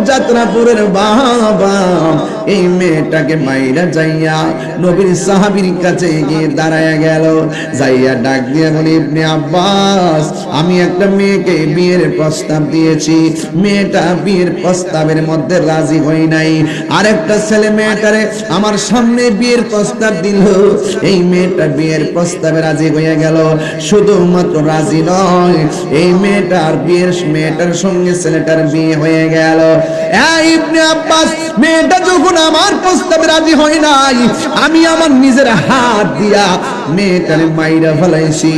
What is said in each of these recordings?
যাত্রাপুরের বাবা এই মেয়েটাকে মাইরা যাইয়া নবীর সাহাবীর কাছে গিয়ে দাঁড়ায় গেল, যাইয়া ডাক দিয়ে বলে, ইবনে আব্বাস, আমি একটা মেয়েকে বিয়ের প্রস্তাব দিয়েছি, মেয়েটা বিয়ের প্রস্তাবের মধ্যে রাজি হই নাই। আরেকটা ছেলে মেয়েটারে আমার সামনে বিয়ের প্রস্তাব দিল, এই মেয়েটা বিয়ের প্রস্তাবে রাজি হয়ে গেল। শুধুমাত্র রাজি নয়, এই মেয়েটার সঙ্গে ছেলেটার বিয়ে হয়ে গেল। ইবনে আব্বাস, মেয়েটা যখন আমার প্রস্তাবে রাজি হয় নাই, আমি আমার নিজের হাত দিয়া মেয়েটারে মাইরা ফেলাইছি।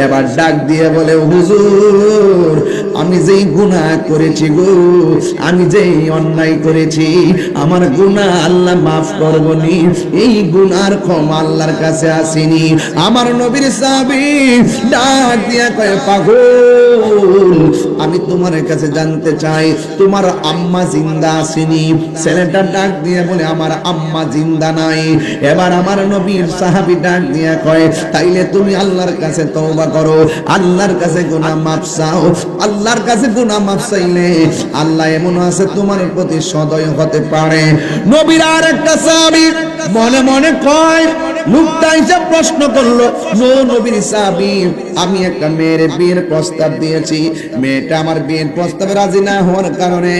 এবার ডাক দিয়ে বলে, হুজুর, আমি যেই গুনাহ করেছি গো, আমি যেই অন্যায় করেছি, আমার গুনাহ আল্লাহ মাফ করবনি, এই গুনার ক্ষমা আল্লাহর কাছে আসেনি। আমার নবীর সাহাবী ডাক দিয়া কয়, পাগল, আমি তোমার কাছে জানতে চাই তোমার আম্মা জিন্দা আসেনি? ছেলেটা ডাক দিয়ে বলে, আমার আম্মা জিন্দা নাই। এবার আমার নবীর সাহাবী ডাক দিয়া কয়, তাইলে তুমি আল্লাহর কাছে তওবা করো, আল্লাহর কাছে গুনাহ মাফ চাও। আল্লাহর কাছে গুনাহ মাফ চাইলে আল্লাহ এমন আছে তোমার প্রতি সদয় হতে পারে। নবীর আর একটা সাহাবী মনে মনে কয়, লোকটা এসে প্রশ্ন করলো, নবীর সাহাবী, আমি একটা মেয়ের বিয়ের প্রস্তাব দিয়েছি, মেয়েটা আমার বিয়ের প্রস্তাবে রাজি না হওয়ার কারণে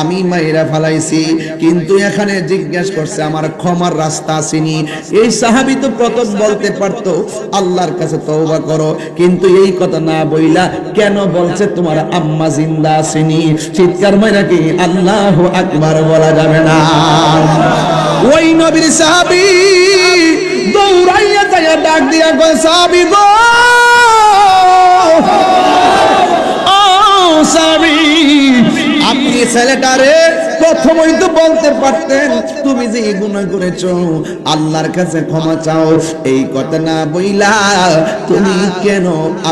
আমি মাইরা ফেলাইছি, কিন্তু এখানে জিজ্ঞাসা করছে আমার ক্ষমার রাস্তা আসেনি। এই সাহাবী তো প্রথম বলতে পারতো আল্লাহর কাছে তওবা করো, কিন্তু এই কথা না বইলা কেন বলছে তোমার আম্মা জিন্দা আসেনি? চিৎকার মাইরা কি আল্লাহু আকবার বলা যাবে না? ওই নবীর সাহাবী দৌড়াইয়া যাইয়া ডাক দিয়া কয়, সাহাবী গো, ও সাহাবী, আপনি ছেলেটারে প্রথমেই তো বলতে পারতেন তুমি যে গুনাহ করেছো আল্লাহর কাছে ক্ষমা চাও। এই কথা না বইলা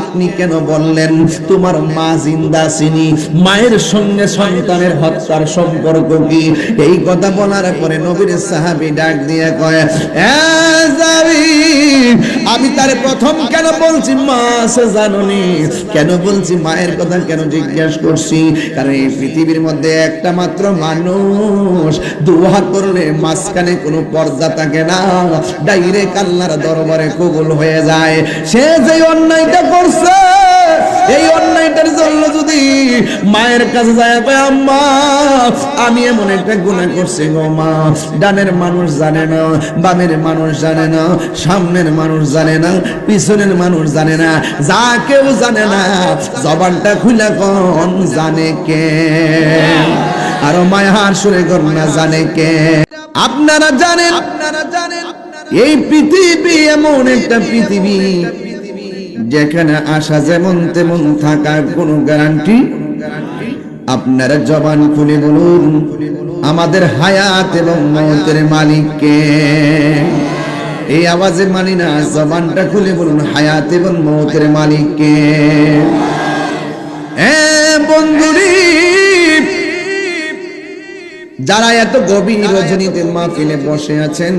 আপনি কেন বললেন তোমার মা জিন্দা ছিনি? মায়ের সঙ্গে সন্তানের হত্যার সম্পর্ক কি? এই কথা বলার পরে নবীর সাহাবী ডাক দিয়ে কয়, আমি তারে প্রথম কেন বলছি মা সে জাননি, কেন বলছি মায়ের কথা কেন জিজ্ঞাসা করছি? কারণ এই পৃথিবীর মধ্যে একটা মাত্র মানুষ দোয়া করলে মাঝখানে কোনো পর্দা থাকে না, ডাইরেক্ট আল্লাহর দরবারে কবুল হয়ে যায়। সে যে অন্যায়টা করছে, এই অন্যায়টার জন্য যদি মায়ের কাছে যায়, আম্মা আমি এমন একটা গুনাহ করছি গো মা, ডানের মানুষ জানে না, বামের মানুষ জানে না, সামনের মানুষ জানে না, পিছনের মানুষ জানে না, যা কেউ জানে না, জবানটা খুলে কোন জানে কে? আরো মায়ার সুরে গন্না জানে কে? আপনারা জানেন এই পৃথিবী এমন একটা পৃথিবী যেখানে আসা যেমন তেমন থাকার কোনো গ্যারান্টি। আপনারা জবান খুলে বলুন আমাদের হায়াত এবং মওতের মালিক কে? এই আওয়াজে মানি না, জবানটা খুলে বলুন হায়াত এবং মওতের মালিক কে? বন্ধুরি, যারা এত গভীর রজনীতে মাহফিলে বসে আছেন,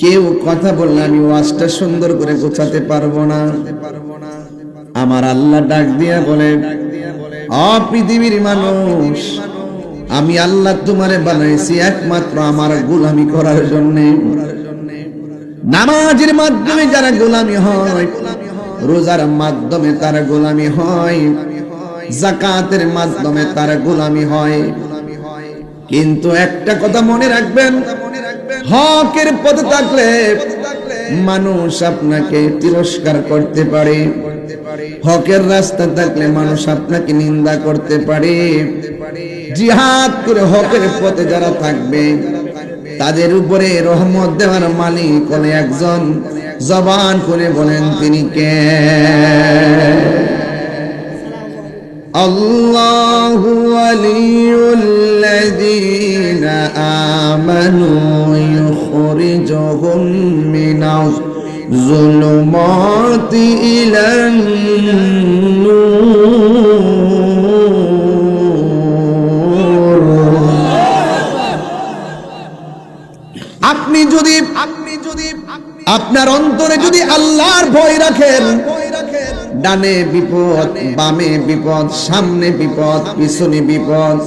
কেউ কথা বললে আমি ওয়াজটা সুন্দর করে গোছাতে পারবো না। আমার আল্লাহ ডাক দিয়া বলে, পৃথিবীর মানুষ, আমি আল্লাহ তোমারে বানাইছি একমাত্র আমার গোলামি করার জন্য। নামাজের মাধ্যমে যারা গোলামি হয়, রোজার মাধ্যমে তারা গোলামি হয়, যাকাতের মাধ্যমে তারা গোলামি হয়, কিন্তু একটা কথা মনে রাখবেন, হকের পথে থাকলে মানুষ আপনাকে তিরস্কার করতে পারে, হকের রাস্তা থাকলে মানুষ আপনাকে নিন্দা করতে পারে। জিহাদ করে হকের পথে যারা থাকবে তাদের উপরে রহমত দেওয়ার মালিক হলো একজন। জবান করে বলেন তিনি কে? আল্লাহু ওয়ালিউল্লাযীনা আমানু ইউখরিজুহুম মিনাজ যুলুমাতি ইলান নূর। আপনি যদি আপনার অন্তরে যদি আল্লাহর ভয় রাখেন, ডানে বিপদ, বামে বিপদ, সামনে বিপদ, পিছনে বিপদ,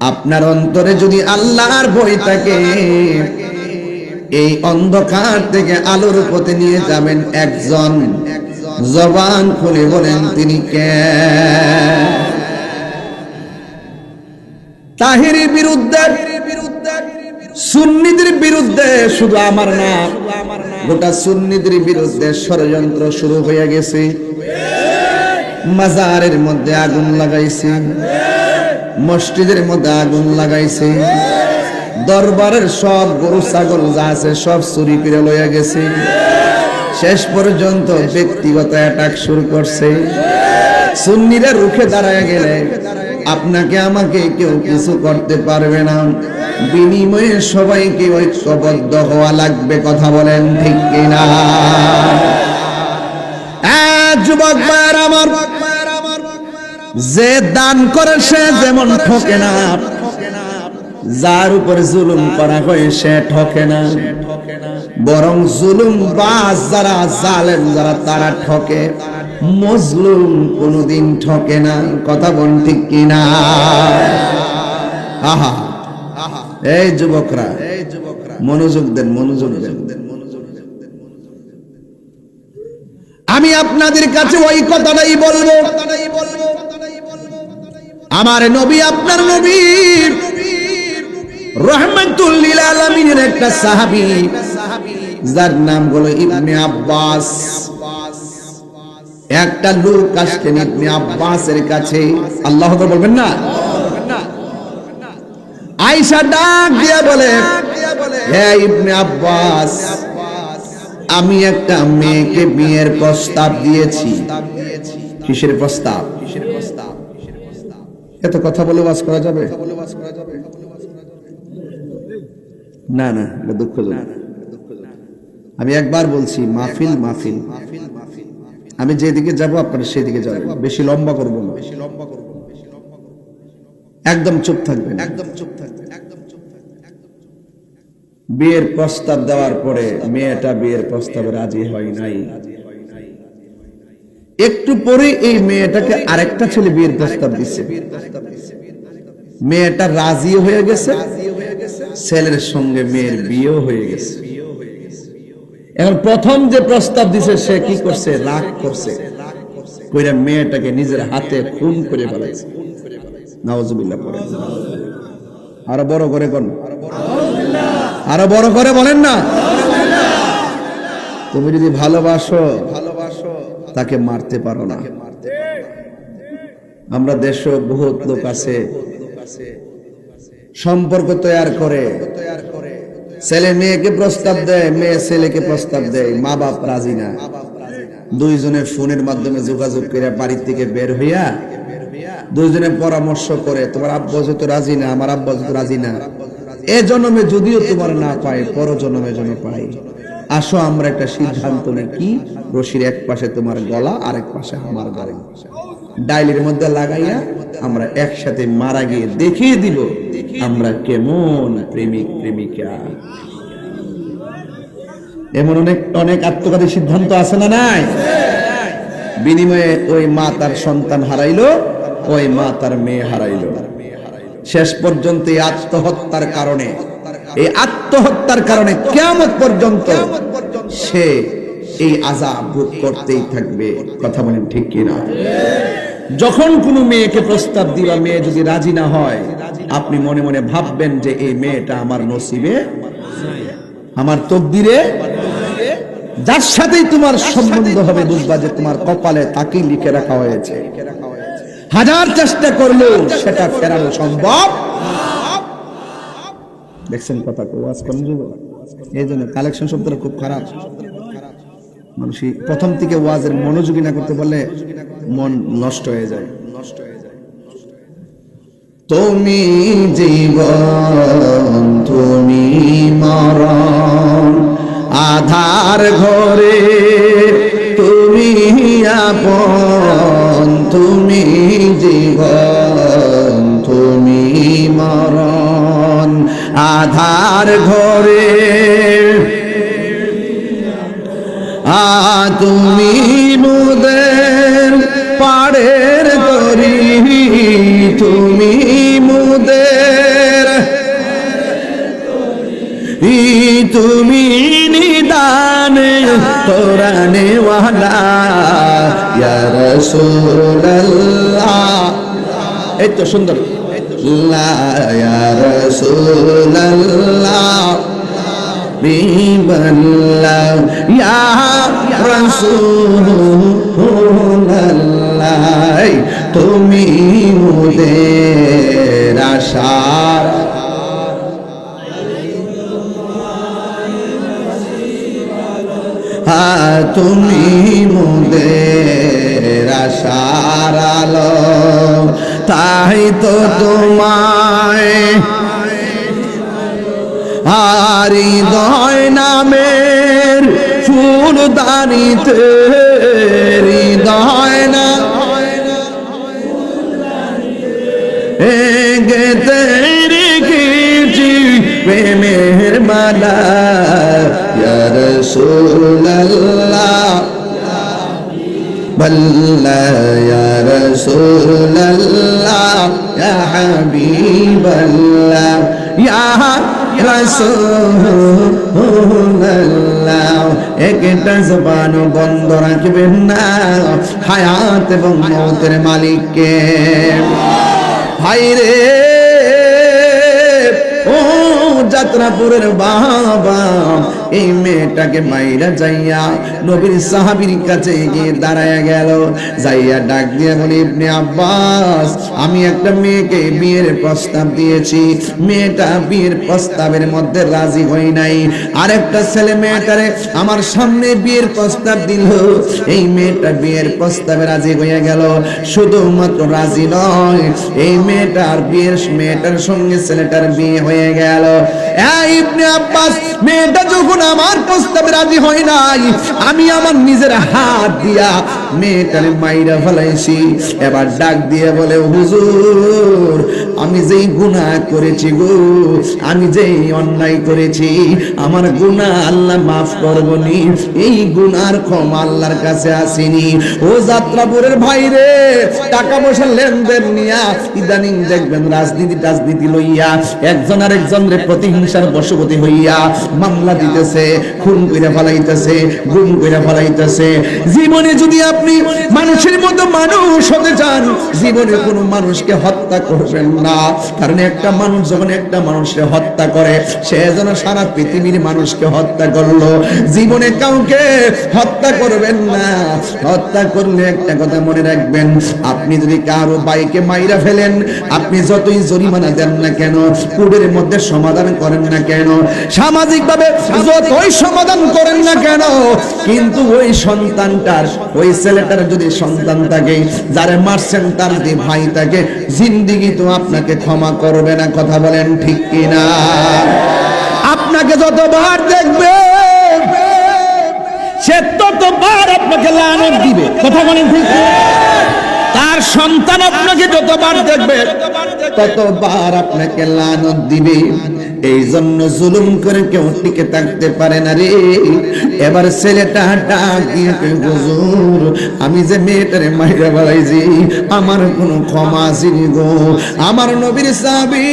আপনার অন্তরে যদি আল্লাহর ভয় থাকে, এই অন্ধকার থেকে আলোর পথে নিয়ে যাবেন একজন। জবান খুলে বলেন তিনি কে? তাহিরির বিরুদ্ধে, সুন্নিদের বিরুদ্ধে, শুধু আমার না, গোটা সুন্নিদের বিরুদ্ধে ষড়যন্ত্র শুরু হয়ে গেছে। মাজারের মধ্যে আগুন লাগাইছে, মসজিদের মধ্যে আগুন লাগাইছে, দরবারের সব গরু ছাগল যা আছে সব চুরি করে লইয়া গেছে। শেষ পর্যন্ত ব্যক্তিগত অ্যাটাক শুরু করছে। সুন্নিরা রুখে দাঁড়ায় গেলে আপনাকে আমাকে কেউ কিছু করতে পারবে না। বিনিময়ে সবাইকে ঐক্যবদ্ধ হওয়া লাগবে। কথা বলেন ঠিক কিনা? যুবক ভাইরা আমার, যে দান করে সে যেমন ঠকে না, যার উপর জুলুম করা হয় সে ঠকে না, বরং জুলুম বাজ যারা, জালেম যারা, তারা ঠকে। মজলুম কোনদিন ঠকে না। কথা বল ঠিক কিনা? আহা, এই যুবকরা মনোযোগ দেন, মনোযোগ দেন। আমি আপনাদের কাছে ওই কথাটাই বলবো। আমার নবী, আপনার নবী রাহমাতুল লিল আলামিনের একটা সাহাবী, যার নাম হলো ইবনে আব্বাস। একটা লোক আসতেন ইবনে আব্বাসের কাছে। আল্লাহু আকবার বলবেন না? আয়েশা ডাক দিয়ে বলে, হে ইবনে আব্বাস, আমি একটা মেয়েকে বিয়ের প্রস্তাব দিয়েছি। কিসের প্রস্তাব? এত কথা বলে ওয়াজ করা যাবে? না না, দুঃখজনক। আমি একবার বলছি, মাহফিল মাহফিল, আমি যেদিকে যাব আপনারা সেদিকে যাবেন। বেশি লম্বা করবো না, একদম চুপ থাকবেন, একদম চুপ থাকবেন। বিয়ের প্রস্তাব দেওয়ার পরে মেয়েটা বিয়ের প্রস্তাবে রাজি হয় নাই। একটু পরে এই মেয়েটাকে আরেকটা ছেলে বিয়ের প্রস্তাব দিচ্ছে। মেয়েটা রাজি হয়ে গেছে, ছেলের সঙ্গে মেয়ের বিয়েও হয়ে গেছে। এখন প্রথম যে প্রস্তাব দিছে সে কি করছে? রাগ করছে, কইরা মেয়েটাকে নিজের হাতে খুন করে ফেলাইছে। নাউজুবিল্লাহ পড়ে। আরো বড় করে কোন, আরো বড় করে বলেন না। তুমি যদি ভালোবাসো তাকে মারতে পারো না। আমরা দেশে বহুত লোক আছে সম্পর্ক তৈরি করে, ছেলে মেয়েকে প্রস্তাব দেয়, মেয়ে ছেলেকে প্রস্তাব দেয়, মা বাপ রাজি না। দুইজনের ফোনের মাধ্যমে যোগাযোগ করে বাড়ির থেকে বের হইয়া দুইজনে পরামর্শ করে, তোমার আব্বা যেহেতু রাজি না, আমার আব্বা যেহেতু রাজি না, এ জন্মে যদিও তোমার না পাই, পর জন্মে যেন পাই। আসো আমরা একটা সিদ্ধান্ত নেই, কি রশির এক পাশে তোমার গলা, আরেক পাশে আমার গলা, ডাইলের মধ্যে লাগাইয়া আমরা একসাথে মারা গিয়ে দেখিয়ে দিব আমরা কেমন প্রেমিক প্রেমিকা। এমন অনেক অনেক আত্মঘাতী সিদ্ধান্ত আছে না নাই? বিনিময়ে ওই মা তার সন্তান হারাইলো, ওই মা তার মেয়ে হারাইলো। শেষ পর্যন্ত এই আত্মহত্যার কারণে, এই আত্মহত্যার কারণে কিয়ামত পর্যন্ত সে এই আযাব ভোগ করতেই থাকবে। কথা বলেন ঠিক কিনা? যখন কোনো মেয়েকে প্রস্তাব দিবা, মেয়ে যদি রাজি না হয়, আপনি মনে মনে ভাববেন যে এই মেয়েটা আমার নসিবে, আমার তকদিরে, যার সাথেই তোমার সম্বন্ধ হবে বুঝবা যে তোমার কপালে তাকেই লিখে রাখা হয়েছে। হাজার চেষ্টা করলেও সেটা ফেরানো সম্ভব। দেখছেন কথা ওয়াজ করেন, এই জন্য কালেকশন শব্দটা খুব খারাপ। মানুষ প্রথম থেকে ওয়াজের মনোযোগী না করতে পারলে মন নষ্ট হয়ে যায়। তুমি জীবন, তুমি মরণ, আধার ঘরে তুমি আপন, তুমি জীবন, তুমি মরণ, আধার ঘরে তুমি মুদের পাড়ের তরি, তুমি মুদের কোরআনে ওয়ালা ইয়া রাসূলুল্লাহ। এই তো সুন্দর, লা ইয়া রাসূলুল্লাহ বিবাল্লাহ ইয়া রাসূলুল্লাহ, তুমি মোদের আশার তুমি মোদের আশার আলো, তাই তো তোমায় হৃদয় নামের ফুলদানিতে, হৃদয় না গেতে রেখেছি প্রেমের মালা ইয়া রাসূলুল্লাহ বল্লা ইয়া রাসূলুল্লাহ ইয়া হাবিবাল্লাহ ইয়া রাসূলুল্লাহ। একটা জবান বন্ধ রাখবেন না হায়াত এবং মওতের মালিককে। ভাইরে ও যাত্রাপুরের বাবা, এই মেয়েটাকে মাইরা যাইয়া নবীর সাহাবীর কাছে গিয়ে দাঁড়ায় গেল, যাইয়া ডাক দিয়ে বলে, ইবনে আব্বাস, আমি একটা মেয়েকে বিয়ের প্রস্তাব দিয়েছি, মেয়েটা বিয়ের প্রস্তাবের মধ্যে রাজি হই নাই। আরেকটা ছেলে মেয়েটারে আমার সামনে বিয়ের প্রস্তাব দিল, এই মেয়েটা বিয়ের প্রস্তাবে রাজি হয়ে গেল। শুধুমাত্র রাজি নয়, এই মেয়েটার সঙ্গে ছেলেটার বিয়ে হয়ে গেল। ইবনে আব্বাস, মেয়েটা যখন আমার প্রস্তাবে রাজি হয় নাই, আমি আমার নিজের হাত দিয়া মেয়েটারে মাইরা ফেলাইছি। এবার ডাক দিয়ে বলে, হুজুর, আমি যেই গুনাহ করেছি গো, আমি যেই অন্যায় করেছি, আমার গুনাহ আল্লাহ মাফ করবনি, এই গুনার ক্ষমা আল্লাহর কাছে আসেনি। ও যাত্রাপুরের ভাইরে, টাকা পয়সা লেনদেন নিয়া ইদানিং দেখবেন রাজনীতি লইয়া একজন আরেকজনের প্রতিহিংসার বশবর্তী হইয়া মামলা দিতেছে, খুন কইরা ফলাইতেছে, গুম কইরা ফলাইতেছে। জীবনে যদি আপনি মানুষের মতো মানুষ হতে চান, জীবনে কোনো মানুষকে হত্যা করবেন না, কারণ একটা মানুষ যখন একটা মানুষকে হত্যা করে, সে যেন সারা পৃথিবীর মানুষকে হত্যা করলো। জীবনে কাউকে হত্যা করবেন না। হত্যা করলে একটা কথা মনে রাখবেন, আপনি যদি কারো বাইকে মাইরা ফেলেন, আপনি যতই জরিমানা দেন না কেন, কোর্টের মধ্যে সমাধান করেন না কেন, সামাজিক ভাবে যতই সমাধান করেন না কেন, কিন্তু ওই সন্তানটার, ওই ছেলেটার যদি সন্তান থাকে, যারে মারছেন তার যদি ভাই থাকে, জিন্দেগি তো আপনাকে ক্ষমা করবে না। কথা বলেন ঠিক কিনা? আপনাকে যতবার দেখবে সে ততবার আপনাকে লানত দিবে। কথা বলেন ঠিক কিনা? তার সন্তান আপনাকে যতবার দেখবে ততবার আপনাকে লানত দিবে। এই জন্য জুলুম করে কেউ টিকে থাকতে পারে না রে। এবার ছেলেটা ডাক দিয়ে, হুজুর, আমি যে মেয়েটারে মাইরা ফেলাইছি, আমার কোনো ক্ষমা আসেনি গো। আমার নবীর সাহাবী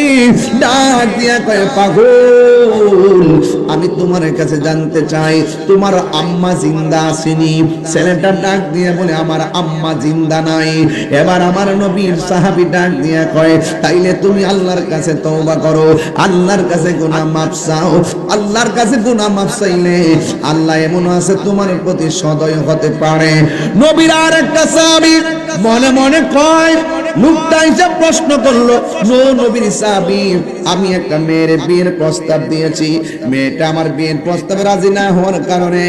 ডাক দিয়া কয়, পাগল, আমি তোমার কাছে জানতে চাই তোমার আম্মা জিন্দা আসেনি? ছেলেটা ডাক দিয়ে বলে, আমার আম্মা জিন্দা নাই। এবার আমার নবীর সাহাবী ডাক দিয়া কয়, তাইলে তুমি আল্লাহর কাছে তওবা করো, আল্লাহর কাছে গুনাহ মাফ চাও। আল্লাহর কাছে গুনাহ মাফ চাইলে আল্লাহ এমন আছে তোমার প্রতি সদয় হতে পারে। নবীর আর একটা সাহাবী মনে মনে কয়, লোকটা এসে প্রশ্ন করলো, নবীর সাহাবী, আমি একটা মেয়ের বিয়ের প্রস্তাব দিয়েছি, মেয়েটা আমার বিয়ের প্রস্তাবে রাজি না হওয়ার কারণে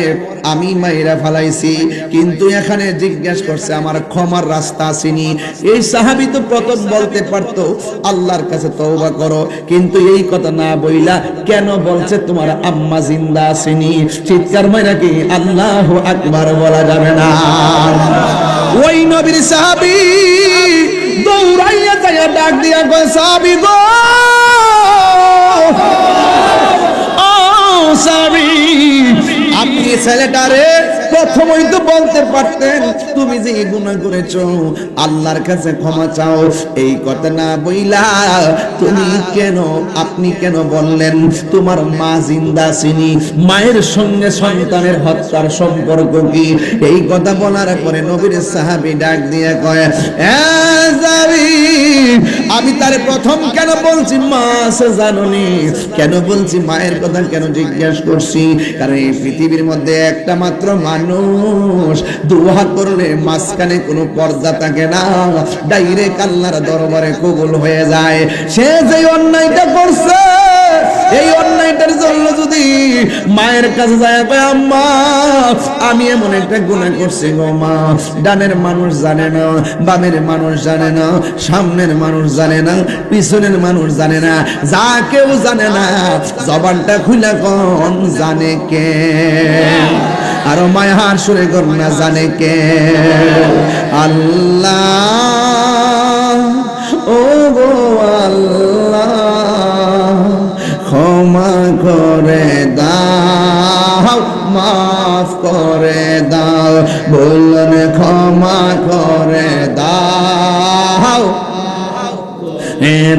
আমি মাইরা ফেলাইছি, কিন্তু এখানে জিজ্ঞাসা করছে আমার ক্ষমার রাস্তা আসেনি। এই সাহাবী তো প্রথম বলতে পারতো আল্লাহর কাছে তওবা করো, কিন্তু এই কথা না বইলা কেন বলছে তোমার আম্মা জিন্দা আসেনি? চিৎকার মাইরা কি আল্লাহু আকবার বলা যাবে না? ওই নবীর সাহাবী দৌড়াইয়া যাইয়া ডাক দিয়া কয়, সাহাবী গো, ও সাহাবী, আপনি ছেলেটারে প্রথমই তো বলতে পারতেন তুমি যে গুনাহ করেছো আল্লাহর কাছে ক্ষমা চাও। এই কথা না বইলা আপনি কেন বললেন তোমার মা জিন্দা ছিনি, মায়ের সঙ্গে সন্তানের হত্যার সম্পর্ক কি? এই কথা বলার পরে নবীর সাহাবী ডাক দিয়ে কয়, আমি তারে প্রথম কেন বলছি মা আছে জাননি, কেন বলছি মায়ের কথা কেন জিজ্ঞাসা করছি? কারণ এই পৃথিবীর মধ্যে একটা মাত্র মানুষ দোয়া করলে মাঝখানে কোনো পর্দা থাকে না, ডাইরেক্ট আল্লাহর দরবারে কবুল হয়ে যায়। সে যে অন্যায়টা করছে এই অন্যায়টার জন্য যদি মায়ের কাছে যায়, আম্মা আমি এমন একটা গুনাহ করছি গো মা, ডানের মানুষ জানে না, বামের মানুষ জানে না, সামনের মানুষ জানে না, পিছনের মানুষ জানে না, যা কেউ জানে না, জবানটা খুলে কোন জানে কে? আর মায়ার সুরে কোন না জানে কে? আল্লাহ, ও গো আল্লাহ ক্ষমা করে দাও, মাফ করে দাও, বললেন ক্ষমা করে দাও,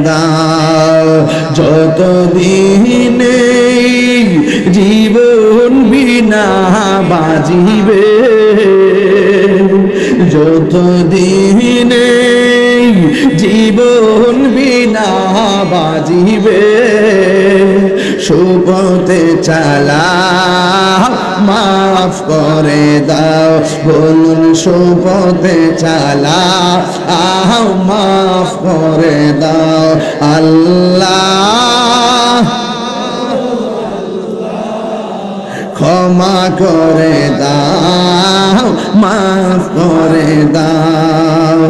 দাও। যতদিন জীবন বিনা বাজিবে, যতদিন জীবন বিনা বাজিবে, সুপথে চালাও, মাফ করে দাও, বলুন সুপথে চালাও, মাফ করে দাও। আল্লাহ ক্ষমা করে দাও, মাফ করে দাও,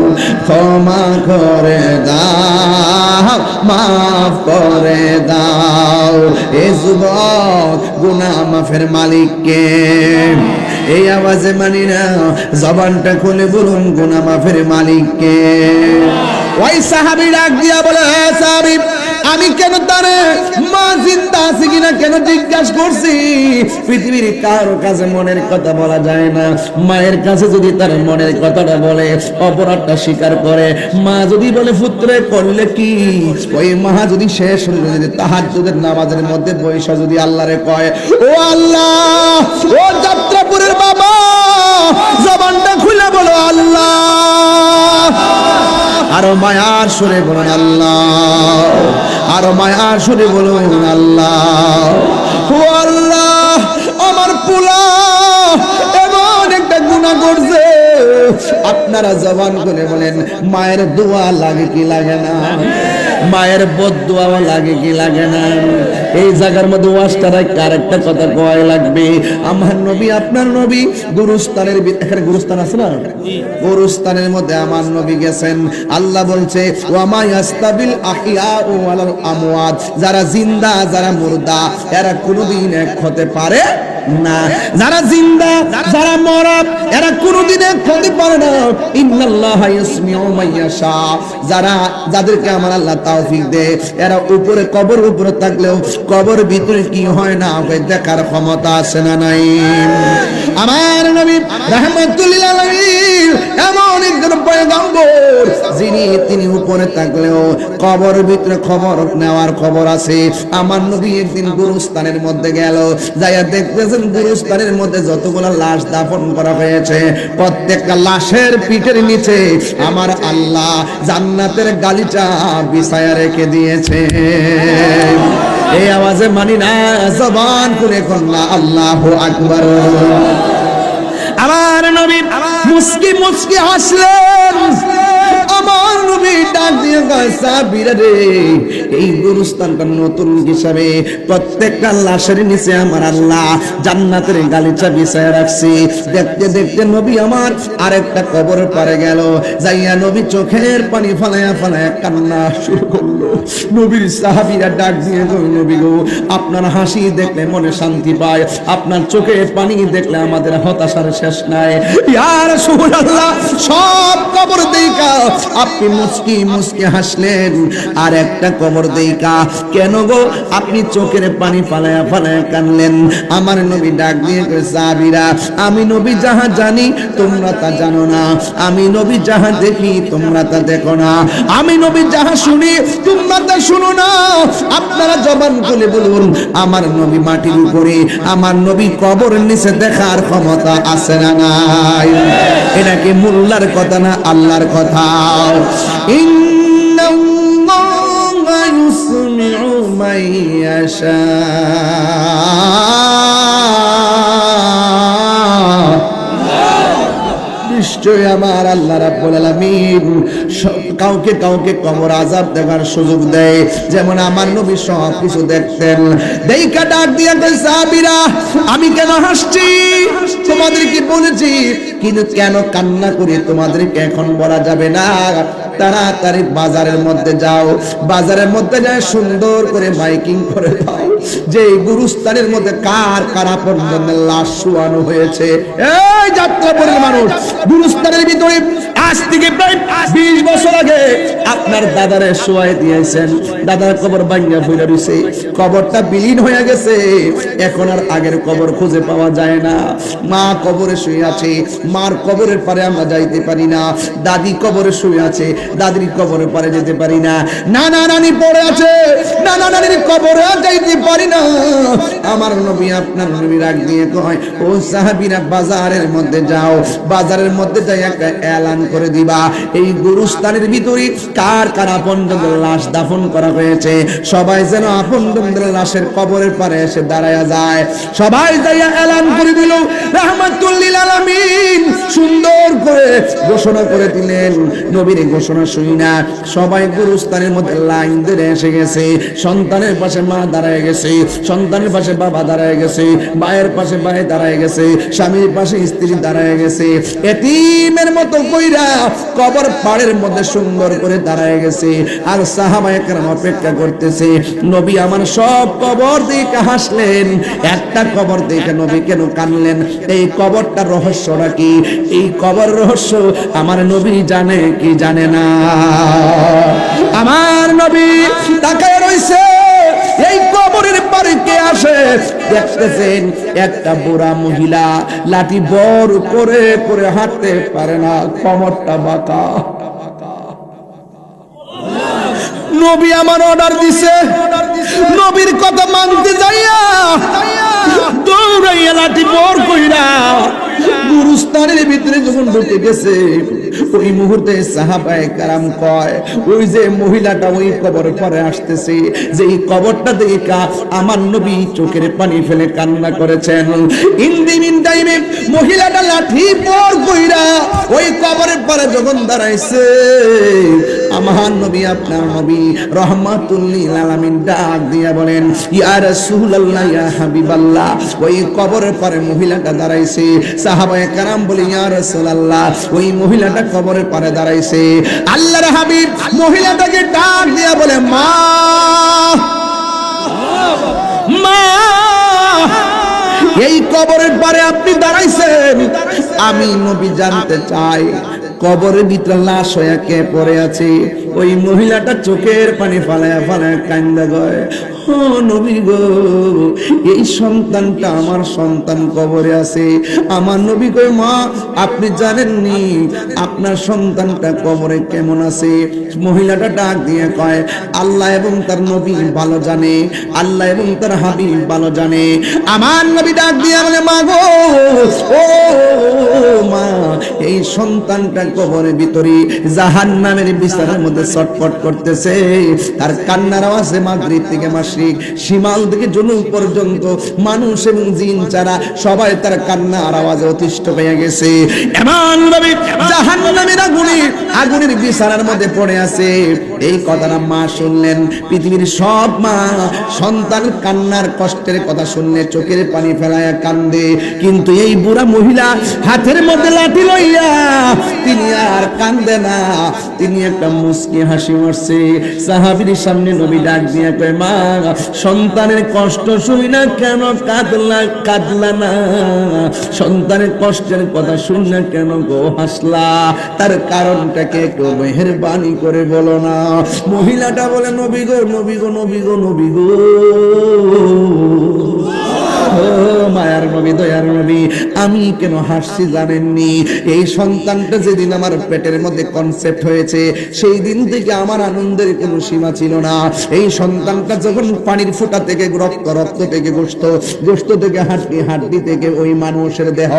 ক্ষমা করে দাও, মাফ করে দাও। এ যুবক গুনাহ মাফের মালিক কে? এই আওয়াজে মানি না, জবানটা খুলে বলুন গুনাহ মাফের মালিক কে? ওই সাহাবী ডাক দিয়া বলে, হে সাহাবী আমি কেন তারে মা জিন্দা আছে কিনা কেন জিজ্ঞাসা করছি? পৃথিবীর কারো কাছে মনের কথা বলা যায় না, মায়ের কাছে যদি তার মনের কথাটা বলে অপরাধটা স্বীকার করে, মা যদি বলে পুত্রে করলে কি, ওই মা যদি শেষ হয়ে যদি তাহাজ্জুদের নামাজের মধ্যে বৈশা যদি আল্লাহরে কয়, ও আল্লাহ, ও যাত্রাপুরের বাবা, জবানটা খুলে বলো আল্লাহ, আরো মায়ার সুরে বলুন আল্লাহ, আরো মায়ার সুরে বলুন আল্লাহ, ও আল্লাহ আমার পোলা এমন একটা গুনাহ করছে। আপনারা জবান করে বলেন মায়ের দোয়া লাগে কি লাগে না? মায়ের বদদোয়া লাগে কি লাগে না? এই জায়গার মধ্যে ওয়াজটা রাখতে আরেকটা কথা কয় লাগবে। আমার নবী আপনার নবী গুরুস্থানের, এখানে গুরুস্থান আছে না, গুরুস্থানের মধ্যে আমার নবী গেছেন। আল্লাহ বলছে ওয়ামা ইয়াস্তাবিল আহিয়া ওয়াল আমওয়াত, যারা জিন্দা যারা মুর্দা এরা কোনোদিন এক হতে পারে না। যারা জিন্দা যারা মরা এরা কোনোদিন এক হতে পারে না। ইন্নাল্লাহা ইয়াসমিউ মাইয়াশা, যাদেরকে আমার আল্লাহ তৌফিক দেয় এরা উপরে কবর উপরে থাকলেও কবর ভিতরে কি হয় না হয় দেখার ক্ষমতা আছে না নাই? আমার নবী রাহমাতুল লিল আলামিন এমন একজন পয়গম্বর যিনি তিনি উপরে থাকলেও কবর ভিতরে খবর নেওয়ার খবর আছে। আমার নবী একদিন গুরুস্থানের মধ্যে গেল, যাইয়া দেখতেছেন গুরুস্থানের মধ্যে যতগুলো লাশ দাফন করা হয়েছে প্রত্যেকটা লাশের পিঠের নিচে আমার আল্লাহ জান্নাতের গালিচা বিছায়া রেখে দিয়েছে। এই আওয়াজে মানি না, জবান খুলে কন্যা আল্লাহু আকবার। আমার নবী মুস্কি মুস্কি হাসলেন। আমার নবী ডাক দিয়ে কয় সাহাবীরা রে, এই গুরুস্থানটা নতুন হিসাবে প্রত্যেকটা লাশের নিচে আমার আল্লাহ জান্নাতের গালিচা বিছায়া রাখছি। দেখতে দেখতে নবী আমার আরেকটা কবর পারে গেল, যাইয়া নবী চোখের পানি ফালায়া ফালায়া কান্না শুরু করলো। নবীর সাহাবীরা ডাক দিয়ে কয় নবী গো, আপনার হাসি দেখলে মনে শান্তি পায়, আপনার চোখে পানি দেখলে আমাদের হতাশার শেষ নাই। ইয়া রাসূলুল্লাহ, সব কবর দেখা আপনি মুচকি মুচকি হাসলেন, আর একটা কবর দেইকা কেন গো আপনি চোখের পানি ফালায়া ফালায়া কানলেন? আমার নবী ডাক দিয়ে কই, সাহাবীরা, আমি নবী যাহা জানি তোমরা তা জানো না, আমি নবী যাহা দেখি তোমরা তা দেখো না, আমি নবী যাহা শুনি তোমরা তা শুনো না। আপনারা জবান খুলে বলুন, আমার নবী মাটির উপরে, আমার নবী কবরের নিচে দেখার ক্ষমতা আছে না নাই? এটা কি মোল্লার কথা না আল্লাহর কথা? ইন্নাল্লাহা ইউসমিউ মান ইয়াশা, নিশ্চয় আমার আল্লাহ রাব্বুল আলামিন কাউকে কাউকে কবর আযাব দেখার সুযোগ দেয়, যেমন আমার নবী সব কিছু দেখতেন। দেইকা ডাক দিয়া কই, সাহাবীরা, আমি কেন হাসছি তোমাদেরকে বলেছি, কিন্তু কেন কান্না করি তোমাদেরকে এখন বলা যাবে না। তাড়াতাড়ি বাজারের মধ্যে যাও, বাজারের মধ্যে যায় সুন্দর করে মাইকিং করে দাও যে গুরুস্থানের মধ্যে কার কার আপনজনের লাশ শোয়ানো হয়েছে। এই যাত্রাপুরের মানুষ, গুরুস্থানের ভিতরে আজ থেকে প্রায় 20 বছর আগে আপনার দাদারে শোয়াই দিয়েছেন, দাদার কবর ভাঙা পড়ে রইছে, কবরটা বিলীন হয়ে গেছে, এখন আর আগের কবর খুঁজে পাওয়া যায় না। মা কবরে শুয়ে আছে, মার কবরের পারে আমরা যাইতে পারি না, দাদি কবরে শুয়ে আছে, দাদির কবরের পারে যেতে পারি না, নানা নানি পড়ে আছে, নানা নানির কবরে যাইতে পারি না। আমার নবী আপনার নবী রাগ দিয়ে কয়, ও সাহাবীরা, বাজারের মধ্যে যাও, বাজারের মধ্যে যাই একটা এলান করে দিবা, এই গুরুস্থানের ভিতরে কার কার আপনজনদের লাশ দাফন করা হয়েছে, সবাই যেন আপনজনদের লাশের কবরের পারে এসে দাঁড়ায়া যায়। সবাই যাইয়া এলান করে দিল, রাহমাতুল লিল আলামিন সুন্দর করে ঘোষণা করে দিলেন। নবীর ঘোষণা শুনি না সবাই গুরুস্থানের মধ্যে লাইন ধরে এসে গেছে, সন্তানের পাশে মা দাঁড়ায় গেছে, সন্তানের পাশে বাবা দাঁড়ায় গেছে, ভাইয়ের পাশে ভাই দাঁড়ায় গেছে, স্বামীর পাশে স্ত্রী দাঁড়ায় গেছে, এতিমের মতো কইরা কবর পাড়ের মধ্যে সুন্দর করে দাঁড়ায় গেছে। আর সাহাবায়ে কেরাম অপেক্ষা করতেছে। নবী আমার সব কবর দেখে হাসলেন, একটা কবর দেখে নবী কেন কানলেন? এই কবরটার রহস্যটা কি? এই কবর রহস্য আমার নবী জানে কি জানে না? আমার নবী তাকায় রইছে, এই কবরের পারে কে আসে দেখতেছেন। একটা বুড়া মহিলা, লাঠি বড় করে করে হাঁটতে পারে না, কোমরটা বাঁকা। নবী আমার অর্ডার দিছে, নবীর কথা মানতে যাইয়া দৌড়াইয়া লাঠি বড় কইরা গুরুস্থানের ভিতরে যখন ঢুকে গেছে, ওই মুহূর্তে সাহাবায়ে কেরাম কয়, ওই যে মহিলাটা ওই কবর পরে আসতেছে, যে এই কবরটা দেখে আমার নবী চোখের পানি ফেলে কান্না করেছেন। ইন দি মিন টাইমে মহিলাটা লাঠি বড় কইরা ওই কবরের পরে যখন দাঁড়াইছে, আমার নবী আপনার নবী রাহমাতুল লিল আলামিন ডাক দিয়া বলেন, ইয়া রাসূলুল্লাহ, ইয়া হাবিবাল্লাহ। ওই কবরের পরে মহিলাটা দাঁড়াইছে, সাহাবায়ে কেরাম বলে, ইয়া রাসূলুল্লাহ, ওই মহিলাটা কবরের পারে দাঁড়াইছে। আল্লাহর হাবিব মহিলাটাকে ডাক দিয়া বলে, মা মা, এই কবরের পারে আপনি দাঁড়াইছেন, আমি নবী জানতে চাই কবরের ভিতরে লাশ হয়ে কে পড়ে আছে? ওই মহিলাটা চোখের পানি ফালায়া ফালায়া কান্দা গয়, ও নবী গো, এই সন্তানটা আমার সন্তান কবরে আছে। আমার নবী কয়, মা আপনি জানেননি আপনার সন্তানটা কবরে কেমন আছে? মহিলাটা ডাক দিয়ে কয়, আল্লাহ এবং তার নবী ভালো জানে, আল্লাহ এবং তার হাবিব ভালো জানে। আমার নবী ডাক দিয়ে বলে, মা গো, ও মা, এই সন্তানটা কবরের ভিতরে জাহান্নামের বিছানার মধ্যে ছটফট করতেছে, আর কান্নার আওয়াজে মাগরিব থেকে মাশরিক, শিমাল থেকে জুনুব পর্যন্ত মানুষ এবং জিন ছাড়া সবাই তার কান্নার আওয়াজে অতিষ্ঠ হয়ে গেছে। এমন ভাবে জাহান্নামের আগুনের বিছানার মধ্যে পড়ে আছে। এই কথাটা মা শুনলেন। পৃথিবীর সব মা সন্তান কান্নার কষ্টের কথা শুনলে চোখের পানি ফেলায় কান্দে, কিন্তু এই বুড়া মহিলা হাতের মধ্যে লাঠি লইয়া তিনি আর কান্দে না, তিনি একটা মুস্কি হাসি মারছে। সাহাবীর সামনে নবী ডাক দিয়ে কয়, মা সন্তানের কষ্ট শুনি না কেন কাঁদলা না? সন্তানের কষ্টের কথা শুনি না কেন গো হাসলা? তার কারণটাকে একটু মেহেরবানি করে বলো না। মহিলাটা বলে, নবী গো, নবী গো, নবী গো, নবী গো, মায়ার নবী, দয়ার নবী, আমি কেন হাসছি জানেননি? এই সন্তানটা যেদিন আমার পেটের মধ্যে কনসেপ্ট হয়েছে, সেই দিন থেকে আমার আনন্দের কোনো সীমা ছিল না। এই সন্তানটা যখন পানির ফোঁটা থেকে রক্ত, রক্ত থেকে গোশত, গোশত থেকে হাড্ডি, হাড্ডি থেকে ওই মানুষের দেহ,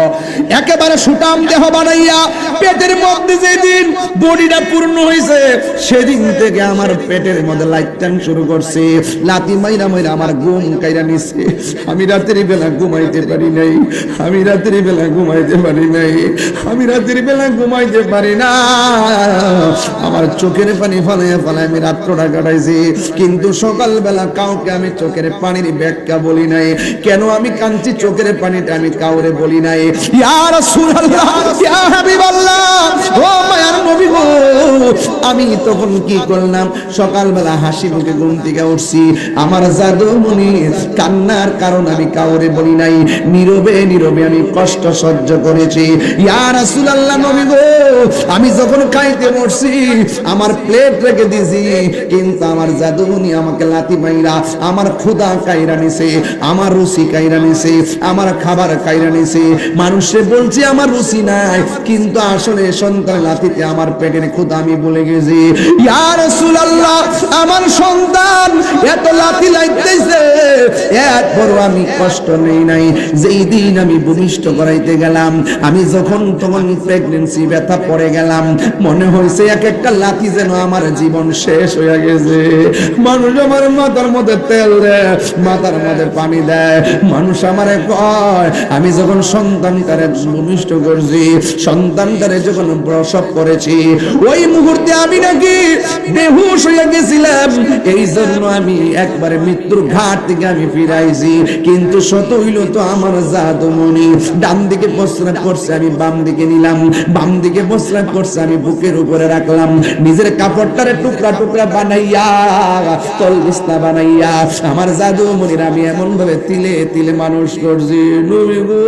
একেবারে সুটাম দেহ বানাইয়া পেটের মধ্যে যেদিন বডিটা পূর্ণ হয়েছে, সেদিন থেকে আমার পেটের মধ্যে লাইটান শুরু করছে। লাতি মাইরা মাইরা আমার ঘুম কাইরা নিছে। আমি রাতের বেলা ঘুমাইতে পারি নাই, আমি রাতের বেলা ঘুমাইতে পারি নাই, আমি রাতের বেলা ঘুমাইতে পারি না। আমার চোখের পানি ফালাইয়া ফালাই আমি রাত্রটা কাটাইছি, কিন্তু সকালবেলা কাউকে আমি চোখের পানির ব্যাখ্যা বলি নাই। কেন আমি কাঁদছি চোখের পানিটা আমি কাউরে বলি নাই। ইয়া রাসূলুল্লাহ, ইয়া হাবিবাল্লাহ, ও মায়ার নবী গো, আমি তখন কি করলাম? সকালবেলা হাসি মুখে ঘুম থেকে উঠছি, আমার জাদুমণি কান্নার কারণ আমি কাউরে বলি নাই। নীরবে নীরবে আমি কষ্ট সহ্য করেছি। ইয়া রাসূলুল্লাহ, নবী গো, আমি যখন খাইতে বসছি আমার প্লেট রেখে দিয়েছি, কিন্তু আমার জাদুমণি আমাকে লাথি মাইরা আমার ক্ষুধা কাইরা নিছে, আমার রুচি কাইরা নিছে, আমার খাবার কাইরা নিছে। মানুষে বলছি আমার রুচি নাই, কিন্তু আসলে সন্তান লাথিতে আমার পেটের ক্ষুধা আমি বলে গেছি। ইয়া রাসূলুল্লাহ, আমার সন্তান এত লাথি লাইতেছে, এরপর আমি কষ্ট নেই নাই। যেই দিন আমি ভূমিষ্ঠ করাইতে গেলাম, আমি যখন তখন প্রেগন্যান্সি ব্যথা পড়ে গেলাম, মনে হয়েছে এক একটা লাথি যেন আমার জীবন শেষ হয়ে গেছে। মানুষ আমার মাথার মধ্যে তেল দেয়, মাথার মধ্যে পানি দেয়। মানুষ আমারে কয়, আমি যখন সন্তানটারে ভূমিষ্ঠ করছি, সন্তানটারে যখন প্রসব করেছি, ওই মুহূর্তে আমি নাকি বেহুশ হয়ে গেছিলাম। এই জন্য আমি একবারে মৃত্যুর ঘাট থেকে আমি ফিরাইছি। কিন্তু শত হইল তো আমার জাদুমণি ডান দিকে প্রস্রাব করছে, আমি বাম দিকে নিলাম, বাম দিকে প্রস্রাব করছে, আমি বুকের উপরে রাখলাম। নিজের কাপড়টারে টুকরা টুকরা বানাইয়া, তলবিস্তা বানাইয়া আমার জাদুমণির আমি এমন ভাবে তিলে তিলে মানুষ করছি। নবী গো,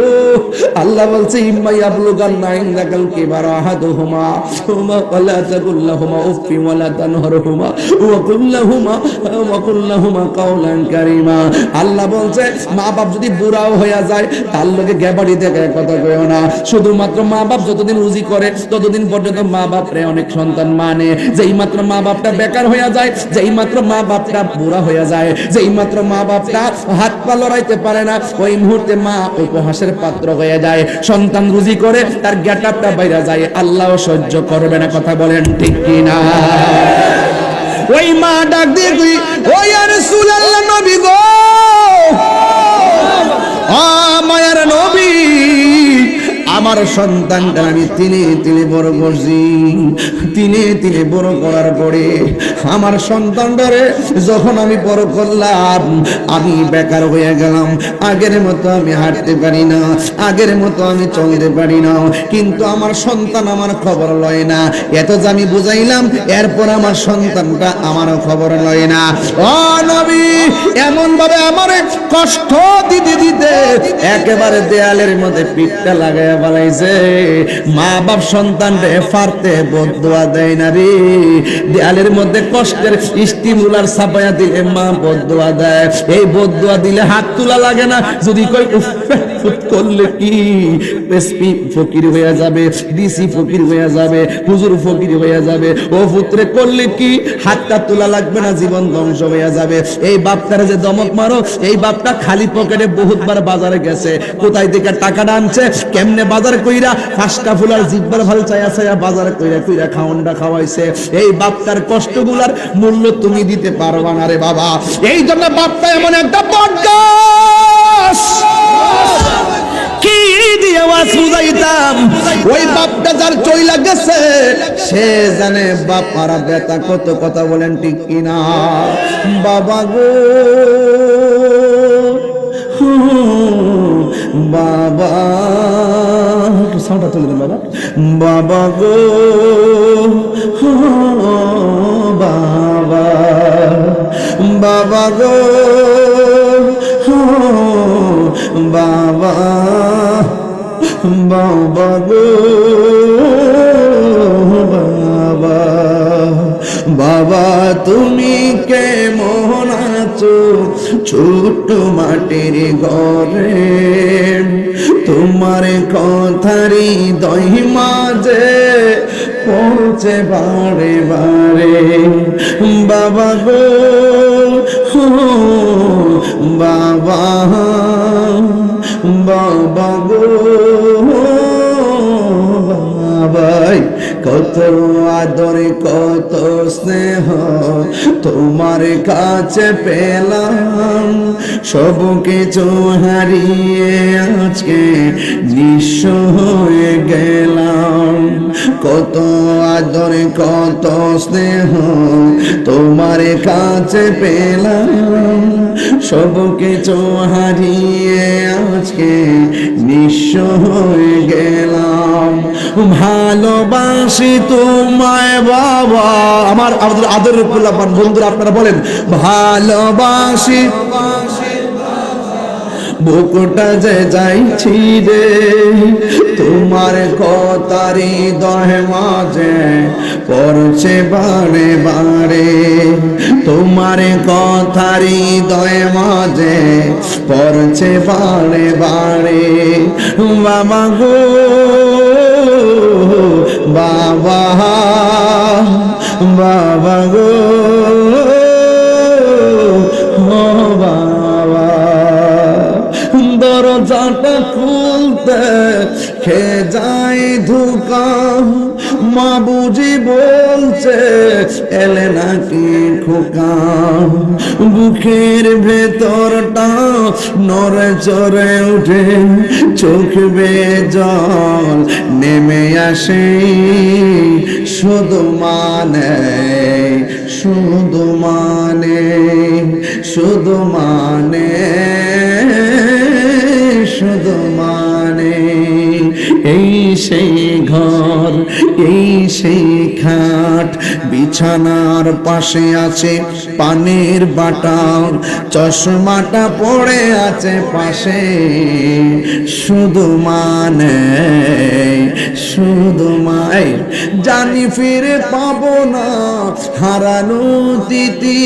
আল্লাহ বলছে, ইম্মা ইয়াবলুগান্না ইনদাকাল কিবারা আহাদুহুমা ওয়ালা তাকুল্লাহুমা উফফি ওয়ালা তানহারহুমা ওয়া কুল্লাহুমা কাওলান কারীমা। আল্লাহ বলছে, মা বাপ যদি বুড়াও হয়ে যায়, তার লগে গেবাড়ি দেখে কথা কইও না। শুধুমাত্র মা বাপ যতদিন রুজি করে ততদিন পর্যন্ত মা বাপরে অনেক সন্তান মানে। যেই মাত্র মা বাপটা বেকার হয়ে যায়, যেই মাত্র মা বাপটা বুড়া হয়ে যায়, যেই মাত্র মা বাপটা হাত পা লড়াইতে পারে না, ওই মুহূর্তে মা উপহাসের পাত্র হয়ে যায়। সন্তান রুজি করে তার গেটআপটা বাইরে যায়, আল্লাহ সহ্য করবে না। কথা বলেন ঠিক কিনা? ওই মা ডাক দিয়ে কই, ও ইয়া রাসূলুল্লাহ, নবী গো, মায়ার নবী, আমার সন্তানটা আমি তিনে তিনে বড় করছি। তিনে তিনে বড় করার পরে আমার সন্তানটারে যখন আমি বড় করলাম, আমি বেকার হয়ে গেলাম। আগের মতো আমি হাঁটতে পারি না, আগের মতো আমি চলতে পারি না, কিন্তু আমার সন্তান আমার খবর লয় না। এত যে আমি বুঝাইলাম, এরপর আমার সন্তানটা আমারও খবর লয় না। ও নবী, এমন ভাবে আমার কষ্ট দিতে দিতে একেবারে দেয়ালের মধ্যে পিঠটা লাগাইয়া ফেলাইছে। মা বাপ সন্তানরে ফারতে বদদুয়া দেয় না রে। দেয়ালের মধ্যে কষ্টের স্টিমুলার ছাপায়া দিলে মা বদদুয়া দেয়। এই বদদুয়া দিলে হাত তোলা লাগে না। যদি কই উফ করলে কি এসপি ফকির হয়ে যাবে, ডিসি ফকির হয়ে যাবে, হুজুর ফকির হয়ে যাবে, ও পুত্রে করলে কি হাতটা তোলা লাগবে না, জীবন ধ্বংস হয়ে যাবে। এই বাপটারে যে দমক মারো, এই বাপটা খালি পকেটে বহুতবার বাজারে গেছে, কোথায় থেকে টাকাটা আনছে, কেমনে বাজার কইরা ফাঁসকা ফুলার জিব্বার ভাল চাইয়া চাইয়া বাজার কইরা কইরা খাওয়ানটা খাওয়াইছে। এই বাপটার কষ্টগুলার মূল্য তুমি দিতে পারবা না রে বাবা। এই জন্য বাপটা এমন একটা বটগাছ, কি দিয়ে ওয়াজ বুঝাইতাম। ওই বাপটা যার চইলা গেছে সে জানে বাপারা বেতা কত। কথা বলেন ঠিক কিনা? বাবা গো, বাবা, সাউন্ডটা তুলে দেন বাবা। বাবা গো, বাবা, বাবা গো, কেমন আছো ছোট্ট মাটির ঘরে তোমার কথারি দই মাঝে পৌঁছে বারে বারে বাবা গো বাবা বাবা গো বাবাই কত আদরে কত স্নেহ তোমার কাছে পেলাম সব কিছু হারিয়ে আজকে নিঃস্ব হয়ে গেলাম কত আদরে কত স্নেহ তোমার কাছে পেলাম সব কিছু হারিয়ে আজকে নিঃস্ব হয়ে গেলাম ভালোবাসি তোমায় বাবা আমার আদরের বন্ধুরা আপনারা বলেন ভালোবাসি বুকটা যে যাইছি রে তোমার কথারি দহে মাঝে পড়ছে বারে বারে তোমার কথারি দহে মাঝে পড়ছে বারে বারে বাবা গো বাবা বাবা গো বাবা দরজাটা খুলতে খে যাই ধোকা মা বুঝি বলছে এলে নাকি খোকা বুকের ভেতরটা নড়ে চড়ে উঠে চোখ বেয়ে জল নেমে আসে শুধু মানে শুধু মানে শুধু মানে শুধু মানে এই সেই ঘর এই সেই খাট বিছানার পাশে আছে পানির বাটার চশমাটা পড়ে আছে পাশে শুধু মানে শুধু মাই জানি ফিরে পাবো না হারানো তিথি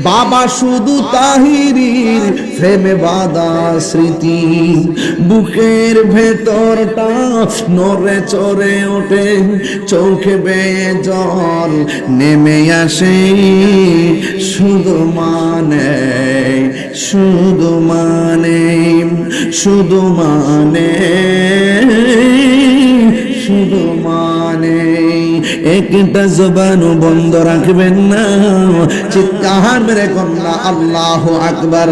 বাবা শুধু তাহিরির প্রেমে বাঁধা স্মৃতি বুকের ভেতরটা নড়ে চড়ে ওঠে চোখে বেয়ে জল নেমে আসে শুধু মানে শুধু মানে শুধু মানে শুধু মানে একটা জবানও বন্ধ রাখবেন না চিৎকার মেরে কন্যা আল্লাহু আকবার